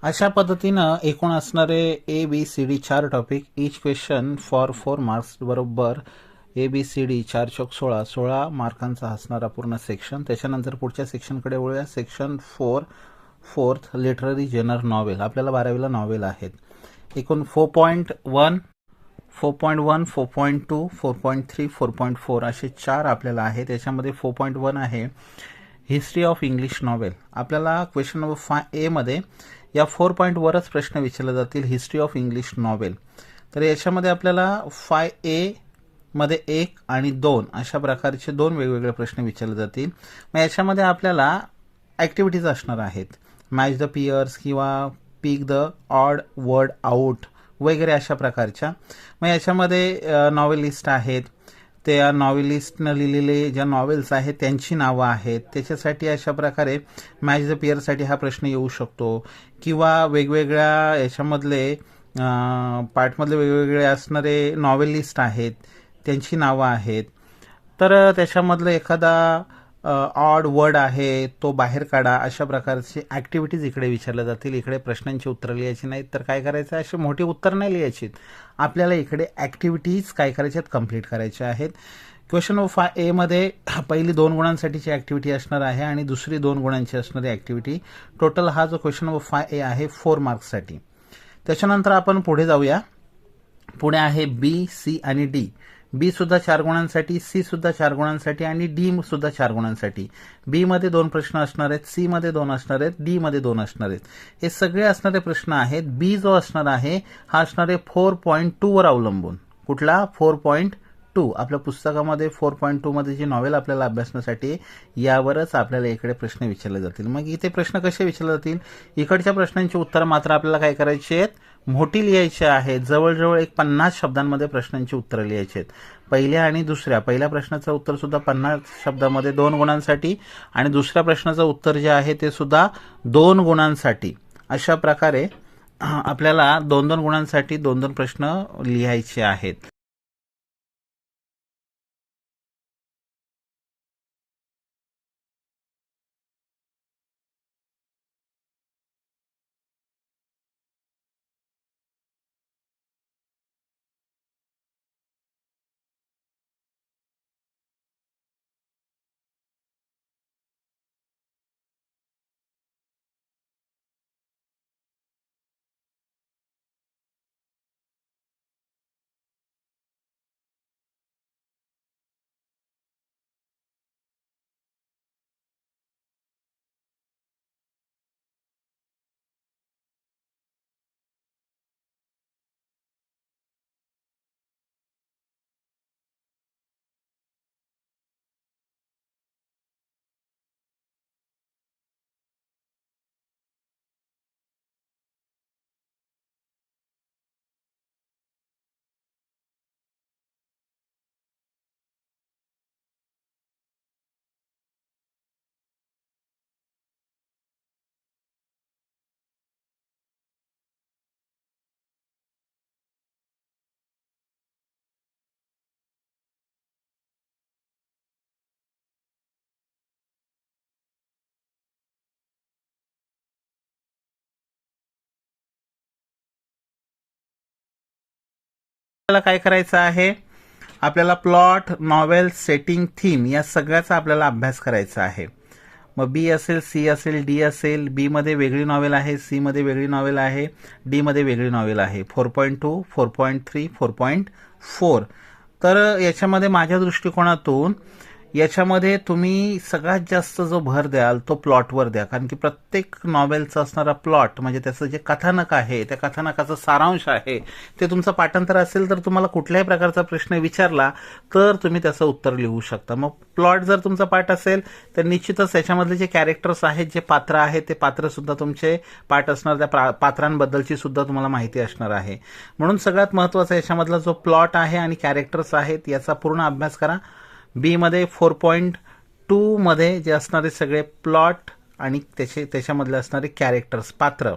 अशा पद्धतीनं एकूण असणारे ABCD 4 topic, each question for 4 marks, बरोबर ABCD 4 चौक 16, 16 मार्कांचा असणारा पूर्ण सेक्शन. त्याच्यानंतर पुढच्या सेक्शनकडे वळूया. Section 4 fourth literary genre novel. आपल्याला 12वीला नॉवेल आहेत. एकूण 4.1, 4.1, 4.2, 4.3, 4.4 असे 4 आपल्याला आहेत. त्याच्यामध्ये 4.1 आहे हिस्ट्री ऑफ इंग्लिश नॉवेल. आपल्याला क्वेश्चन नंबर 5A मध्ये या 4 वरच प्रश्न विचारले जातील, हिस्ट्री ऑफ इंग्लिश नॉवेल. तर याच्यामध्ये आपल्याला 5A मध्ये 1 आणि 2 अशा प्रकारचे 2 वेगवेगळे प्रश्न विचारले जातील. मग याच्यामध्ये आपल्याला ॲक्टिव्हिटीज असणार आहेत. मॅच द पियर्स किंवा पिक द ऑड वर्ड आउट वगैरे अशा प्रकारच्या. मग याच्यामध्ये नॉवेलिस्ट आहेत, त्या नॉवेलिस्टनं लिहिलेले ज्या नॉवेल्स आहेत त्यांची नावं आहेत. त्याच्यासाठी अशा प्रकारे मॅच द पियरसाठी हा प्रश्न येऊ शकतो. किंवा वेगवेगळ्या याच्यामधले पार्टमधले वेगवेगळे असणारे नॉवेलिस्ट आहेत, त्यांची नावं आहेत. तर त्याच्यामधलं एखादा ऑड वर्ड आहे तो बाहेर काढा. अशा प्रकारची ॲक्टिव्हिटीज इकडे विचारल्या जातील. इकडे प्रश्नांची उत्तरं लिहायची नाहीत, तर काय करायचं, असे मोठी उत्तर नाही लिहायची. आपल्याला इकडे ॲक्टिव्हिटीज काय करायच्या आहेत, कंप्लीट करायच्या आहेत. क्वेश्चन नंबर 5A मध्ये पहिली 2 गुणांसाठीची ॲक्टिव्हिटी असणार आहे आणि दुसरी 2 गुणांची असणारी ॲक्टिव्हिटी. टोटल हा जो क्वेश्चन नंबर 5A आहे 4 मार्क्ससाठी. त्याच्यानंतर आपण पुढे जाऊया. पुढे आहे B, C आणि D. बी सुद्धा 4 गुणांसाठी, सी सुद्धा 4 गुणांसाठी आणि डी सुद्धा 4 गुणांसाठी. बी मध्ये 2 प्रश्न असणार आहेत, सी मध्ये 2 असणार आहेत, डी मध्ये 2 असणार आहेत. हे सगळे असणारे प्रश्न आहेत. बी जो असणार आहे हा असणार आहे 4.2 वर अवलंबून. कुठला 4.2? आपल्या पुस्तकामध्ये 4.2 मध्ये जी नॉवेल आपल्याला अभ्यासण्यासाठी यावरच आपल्याला इकडे प्रश्न विचारले जातील. मग इथे प्रश्न कसे विचारले जातील, इकडच्या प्रश्नांची उत्तर मात्र आपल्याला काय करायची आहेत, मोठी लिहायची आहेत. जवळजवळ 50 शब्दांमध्ये प्रश्नांची उत्तरं लिहायची आहेत. पहिल्या आणि दुसऱ्या, पहिल्या प्रश्नाचं उत्तर सुद्धा 50 शब्दामध्ये 2 गुणांसाठी आणि दुसऱ्या प्रश्नाचं उत्तर जे आहे ते सुद्धा 2 गुणांसाठी. अशा प्रकारे आपल्याला 2-2 गुणांसाठी 2-2 प्रश्न लिहायचे आहेत. आपल्याला काय करायचं आहे, आपल्याला प्लॉट, नॉवेल, सेटिंग, थीम या सगळ्याचा आपल्याला अभ्यास करायचा आहे. मग बी असेल, सी असेल, डी असेल. बी मध्ये वेगळी नॉवेल आहे, सी मध्ये वेगळी नॉवेल आहे, डी मध्ये वेगळी नॉवेल आहे. 4.2, 4.3, 4.4. तर याच्यामध्ये माझ्या दृष्टिकोनातून याच्यामध्ये तुम्ही सगळ्यात जास्त जो भर द्याल तो प्लॉटवर द्या. कारण की प्रत्येक नॉवेलचा असणारा प्लॉट म्हणजे त्याचं जे कथानक आहे, त्या कथानकाचा सारांश आहे, ते तुमचं पाठांतर असेल तर तुम्हाला कुठल्याही प्रकारचा प्रश्न विचारला तर तुम्ही त्याचं उत्तर लिहू शकता. मग प्लॉट जर तुमचा पाठ असेल तर निश्चितच त्याच्यामधले जे कॅरेक्टर्स आहेत, जे पात्र आहेत, ते पात्र सुद्धा तुमचे पाठ असणार, त्या पात्रांबद्दलची सुद्धा तुम्हाला माहिती असणार आहे. म्हणून सगळ्यात महत्त्वाचा याच्यामधला जो प्लॉट आहे आणि कॅरेक्टर्स आहेत याचा पूर्ण अभ्यास करा. बी मध्ये 4.2 मध्ये जे असणारे सगळे प्लॉट आणि त्याच्यामधले असणारे कॅरेक्टर्स, पात्र,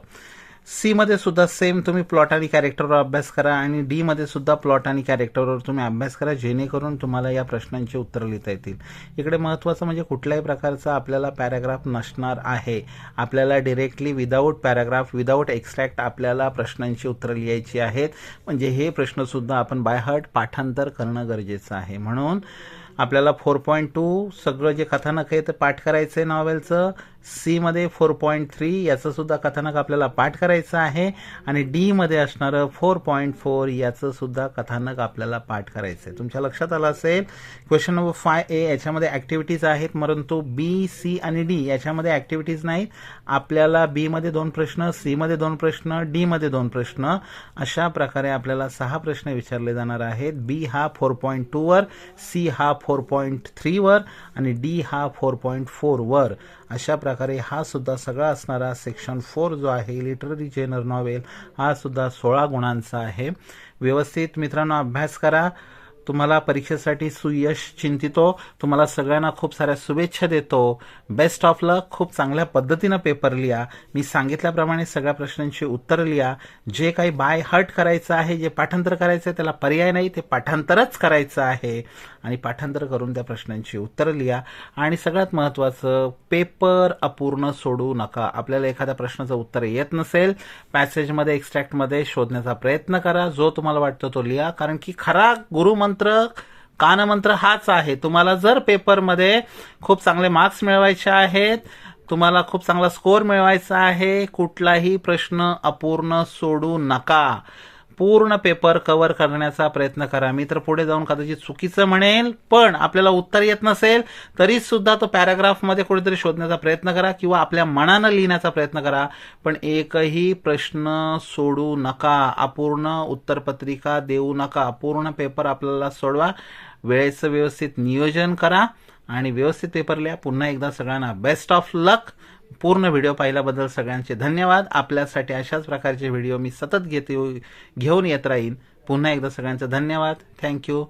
सी मध्ये सुद्धा सेम तुम्ही प्लॉट आणि कॅरेक्टरवर अभ्यास करा आणि डी मध्ये सुद्धा प्लॉट आणि कॅरेक्टरवर तुम्ही अभ्यास करा, जेणेकरून तुम्हाला या प्रश्नांची उत्तरं लिहिता येतील. इकडे महत्त्वाचं म्हणजे कुठल्याही प्रकारचा आपल्याला पॅराग्राफ नसणार आहे. आपल्याला directly without paragraph, without extract आपल्याला प्रश्नांची उत्तरं लिहायची आहेत. म्हणजे हे प्रश्नसुद्धा आपण बाय हार्ट पाठांतर करणं गरजेचं आहे. म्हणून आपल्याला 4.2 सगळं जे कथानक आहे ते पाठ करायचं आहे नॉवेलचं. सी मध्ये 4.3 याचं सुद्धा कथानक आपल्याला पाठ करायचं आहे आणि डी मध्ये असणारं 4.4 याचं सुद्धा कथानक आपल्याला पाठ करायचं आहे. तुमच्या लक्षात आलं असेल क्वेश्चन नंबर 5A याच्यामध्ये ऍक्टिव्हिटीज आहेत, परंतु बी, सी आणि डी याच्यामध्ये ऍक्टिव्हिटीज नाहीत. आपल्याला बी मध्ये 2 प्रश्न, सी मध्ये 2 प्रश्न, डी मध्ये 2 प्रश्न, अशा प्रकारे आपल्याला 6 प्रश्न विचारले जाणार आहेत. बी हा 4.2 वर, सी हा 4.3 वर आणि डी हा 4.4 वर. अशा प्रकारे हा सुद्धा सगळा असणारा सेक्शन 4 जो आहे लिटररी जेनर नॉवेल हा सुद्धा 16 गुणांचा आहे. व्यवस्थित मित्रांनो अभ्यास करा. तुम्हाला परीक्षेसाठी सुयश चिंतितो. तुम्हाला सगळ्यांना खूप साऱ्या शुभेच्छा देतो. बेस्ट ऑफ लक. खूप चांगल्या पद्धतीनं पेपर लिहा. मी सांगितल्याप्रमाणे सगळ्या प्रश्नांची उत्तरं लिहा. जे काही बाय हार्ट करायचं आहे, जे पाठांतर करायचं आहे त्याला पर्याय नाही, ते पाठांतरच करायचं आहे आणि पाठांतर करून त्या प्रश्नांची उत्तरं लिहा. आणि सगळ्यात महत्त्वाचं, पेपर अपूर्ण सोडू नका. आपल्याला एखाद्या प्रश्नाचं उत्तर येत नसेल, पॅसेजमध्ये एक्स्ट्रॅक्टमध्ये शोधण्याचा प्रयत्न करा. जो तुम्हाला वाटतो तो लिहा, कारण की खरा गुरुमंत्र कानमंत्र हाच आहे. तुम्हाला जर पेपरमध्ये खूप चांगले मार्क्स मिळवायचे आहेत, तुम्हाला खूप चांगला स्कोअर मिळवायचा आहे, कुठलाही प्रश्न अपूर्ण सोडू नका. पूर्ण पेपर कव्हर करण्याचा प्रयत्न करा. मी तर पुढे जाऊन कदाचित चुकीचं म्हणेल, पण आपल्याला उत्तर येत नसेल तरी सुद्धा तो पॅराग्राफमध्ये कुठेतरी शोधण्याचा प्रयत्न करा किंवा आपल्या मनानं लिहिण्याचा प्रयत्न करा, पण एकही प्रश्न सोडू नका. अपूर्ण उत्तरपत्रिका देऊ नका. पूर्ण पेपर आपल्याला सोडवा. वेळेचं व्यवस्थित नियोजन करा आणि व्यवस्थित पेपर लिहा. पुन्हा एकदा सगळ्यांना बेस्ट ऑफ लक. पूर्ण व्हिडिओ पाहिल्याबद्दल सगळ्यांचे धन्यवाद. आपल्यासाठी अशाच प्रकारचे व्हिडिओ मी सतत घेऊन येत राहीन. पुन्हा एकदा सगळ्यांचे धन्यवाद. थँक्यू.